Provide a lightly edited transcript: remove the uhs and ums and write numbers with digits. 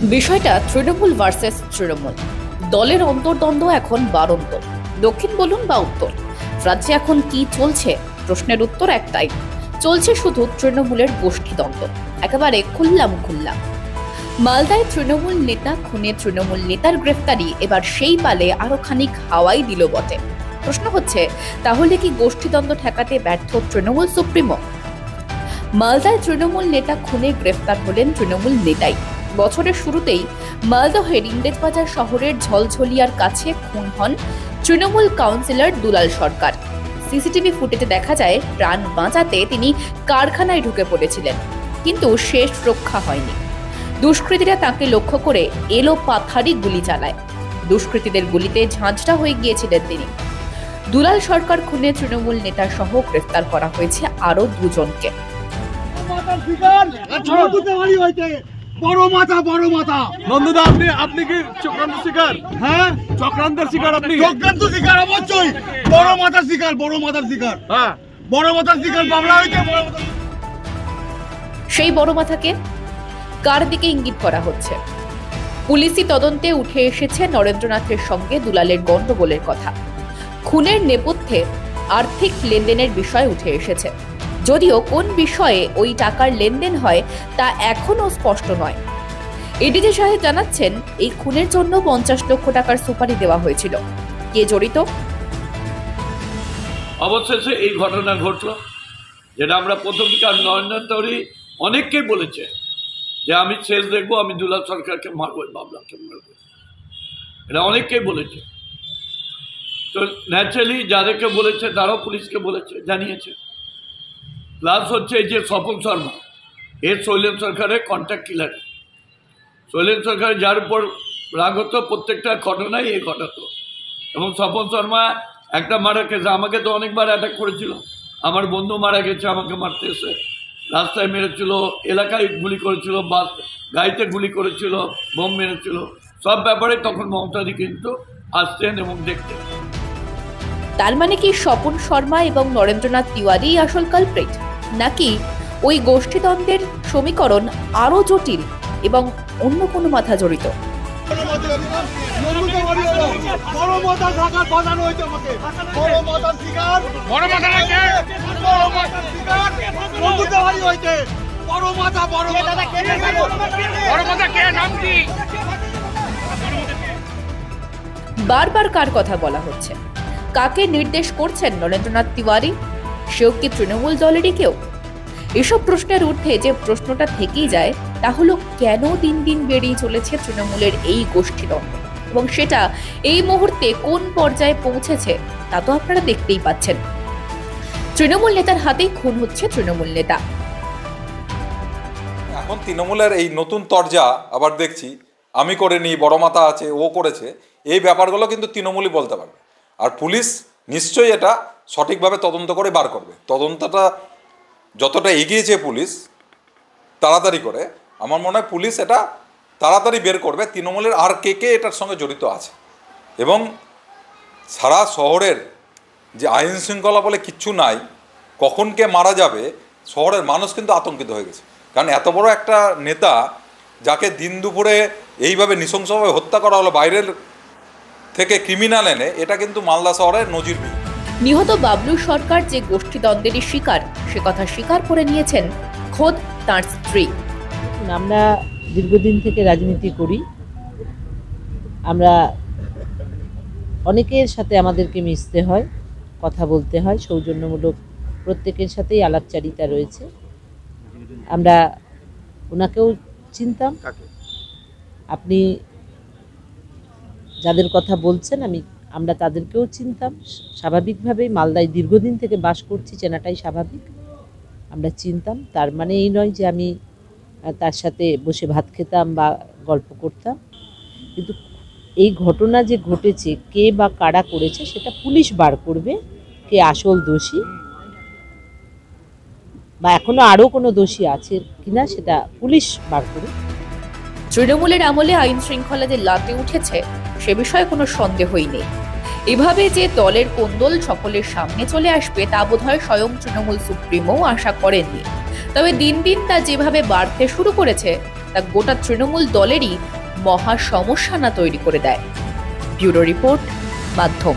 বিষয়টা তৃণমূল ভার্সেস তৃণমূল। দলের অন্তর্দ্বন্দ্ব এখন বাড়ন্ত। দক্ষিণ বলুন বা উত্তর, রাজ্যে এখন কি চলছে? প্রশ্নের উত্তর একটাই, চলছে শুধু তৃণমূলের গোষ্ঠীদ্বন্দ্ব, একেবারে খুল্লাম। মালদায় তৃণমূল নেতা খুনে তৃণমূল নেতার গ্রেফতারি এবার সেই পালে আরো খানিক হাওয়াই দিল বটে। প্রশ্ন হচ্ছে, তাহলে কি গোষ্ঠীদ্বন্দ্ব ঠেকাতে ব্যর্থ তৃণমূল সুপ্রিমো? মালদায় তৃণমূল নেতা খুনে গ্রেফতার হলেন তৃণমূল নেতাই। বছরের শুরুতেই মালদহের ইংরেজবাজার শহরের ঝলঝলিয়ার কাছে খুন হন তৃণমূল কাউন্সিলর দুলাল সরকার। সিসিটিভি ফুটেজে দেখা যায় প্রাণ বাঁচাতে তিনি কারখানায় ঢুকে পড়েছিলেন, কিন্তু শেষ রক্ষা হয়নি। দুষ্কৃতীরা তাকে লক্ষ্য করে এলো পাথারি গুলি চালায়। দুষ্কৃতীদের গুলিতে ঝাঁঝরা হয়ে গিয়েছিলেন তিনি। দুলাল সরকার খুনে তৃণমূল নেতা সহ গ্রেফতার করা হয়েছে আরো দুজনকে। নন্দদা, আপনি কি চক্রান্ত শিকার? হ্যাঁ, চক্রান্তের শিকার আপনি। চক্রান্ত শিকার অবশ্যই, বড় মাথার শিকার, বড় মাথার শিকার। হ্যাঁ, বড় মাথার শিকার বাংলা হইতে। সেই বড় মাথাকে কার দিকে ইঙ্গিত করা হচ্ছে? পুলিশি তদন্তে উঠে এসেছে নরেন্দ্রনাথের সঙ্গে দুলালের গন্ডগোলের কথা। খুনের নেপথ্যে আর্থিক লেনদেনের বিষয় উঠে এসেছে, যদিও কোন বিষয়ে ওই টাকার লেনদেন হয় তা এখনো স্পষ্ট নয়। এডিজি সাহেব জানাচ্ছেন, এই খুনের জন্য 50 লক্ষ টাকার সুপারি দেওয়া হয়েছিল। কে জড়িত? অবশেষে এই ঘটনা ঘটলো, যেটা আমরা প্রথম দিকে নরেন্দ্র অনেককেই বলেছে যে আমি শেষ দেখবো, আমি দুলাল সরকারকে মারবো, বাবলাকে মারবো, এটা অনেককেই বলেছে। তো ন্যাচারালি যাদেরকে বলেছে তারাও পুলিশকে বলেছে, জানিয়েছে। প্লাস হচ্ছে এই যে স্বপন শর্মা, এর শৈলেন সরকারের কন্ট্যাক্ট কিলার। শৈলেন সরকার যার উপর রাগ হতো প্রত্যেকটা ঘটনাই এ ঘটাতো। এবং স্বপন শর্মা একটা মারা কেসে আমাকে তো অনেকবার অ্যাটাক করেছিল। আমার বন্ধু মারা গেছে, আমাকে মারতে এসে রাস্তায় মেরেছিল, এলাকায় গুলি করেছিল, বাস গাড়িতে গুলি করেছিল, বোম মেরেছিল। সব ব্যাপারে তখন মমতাদি কিন্তু আসতেন এবং দেখতেন। তার মানে কি স্বপন শর্মা এবং নরেন্দ্রনাথ তিওয়ারি আসল কালপ্রিট, নাকি ওই গোষ্ঠীদ্বন্দ্বের সমীকরণ আরো জটিল এবং অন্য কোনো মাথা জড়িত? বারবার কার কথা বলা হচ্ছে? কাকে নির্দেশ করছেন নরেন্দ্রনাথ তিওয়ারি? সেও কি তৃণমূল দলেরই কেউ? এসব প্রশ্নের ঊর্ধ্বে যে প্রশ্নটা থেকেই যায়, তা হলো কেন দিন দিন বেড়েই চলেছে তৃণমূলের এই গোষ্ঠীদ্বন্দ্ব, এবং সেটা এই মুহূর্তে কোন পর্যায়ে পৌঁছেছে তা তো আপনারা দেখতেই পাচ্ছেন। তৃণমূল নেতার হাতেই খুন হচ্ছে তৃণমূল নেতা। এখন তৃণমূলের এই নতুন তরজা আবার দেখছি, আমি করিনি, বড় মাথা আছে, ও করেছে, এই ব্যাপারগুলো কিন্তু তৃণমূলই বলতে পারবে। আর পুলিশ নিশ্চয়ই এটা সঠিকভাবে তদন্ত করে বার করবে। তদন্তটা যতটা এগিয়েছে পুলিশ তাড়াতাড়ি করে, আমার মনে হয় পুলিশ এটা তাড়াতাড়ি বের করবে তৃণমূলের আর কে কে এটার সঙ্গে জড়িত আছে। এবং সারা শহরের যে আইন শৃঙ্খলা বলে কিচ্ছু নাই, কখন কে মারা যাবে, শহরের মানুষ কিন্তু আতঙ্কিত হয়ে গেছে। কারণ এত বড় একটা নেতা যাকে দিন দুপুরে এইভাবে নৃশংসভাবে হত্যা করা হলো বাইরের থেকে ক্রিমিনাল এনে, এটা কিন্তু মালদা শহরের নজিরবিহীন। নিহত বাবলু সরকার যে গোষ্ঠীদ্বন্দ্বেরই শিকার, সে কথা স্বীকার করে নিয়েছেন খোদ তাঁর স্ত্রী। আমরা দীর্ঘদিন থেকে রাজনীতি করি, আমরা অনেকের সাথে আমাদেরকে মিশতে হয়, কথা বলতে হয়, সৌজন্যমূলক প্রত্যেকের সাথেই আলাপচারিতা রয়েছে। আমরা ওনাকেও চিনতাম, আপনি যাদের কথা বলছেন আমরা তাদেরকেও চিনতাম। স্বাভাবিকভাবেই মালদায় দীর্ঘদিন থেকে বাস করছি, চেনাটাই স্বাভাবিক। আমরা চিনতাম, তার মানে এই নয় যে আমি তার সাথে বসে ভাত খেতাম বা গল্প করতাম। কিন্তু এই ঘটনা যে ঘটেছে, কে বা কারা করেছে সেটা পুলিশ বার করবে, কে আসল দোষী বা এখনো আরও কোনো দোষী আছে কিনা সেটা পুলিশ বার করবে। তৃণমূলের আমলে আইন শৃঙ্খলা যে লাটে উঠেছে সে বিষয়ে কোনো সন্দেহই নেই। এভাবে যে দলের কোন্দল সকলের সামনে চলে আসবে তা বোধহয় স্বয়ং তৃণমূল সুপ্রিমো আশা করেননি। তবে দিন দিন তা যেভাবে বাড়তে শুরু করেছে তা গোটা তৃণমূল দলেরই মহা সমস্যা না তৈরি করে দেয়। ব্যুরো রিপোর্ট, মাধ্যম।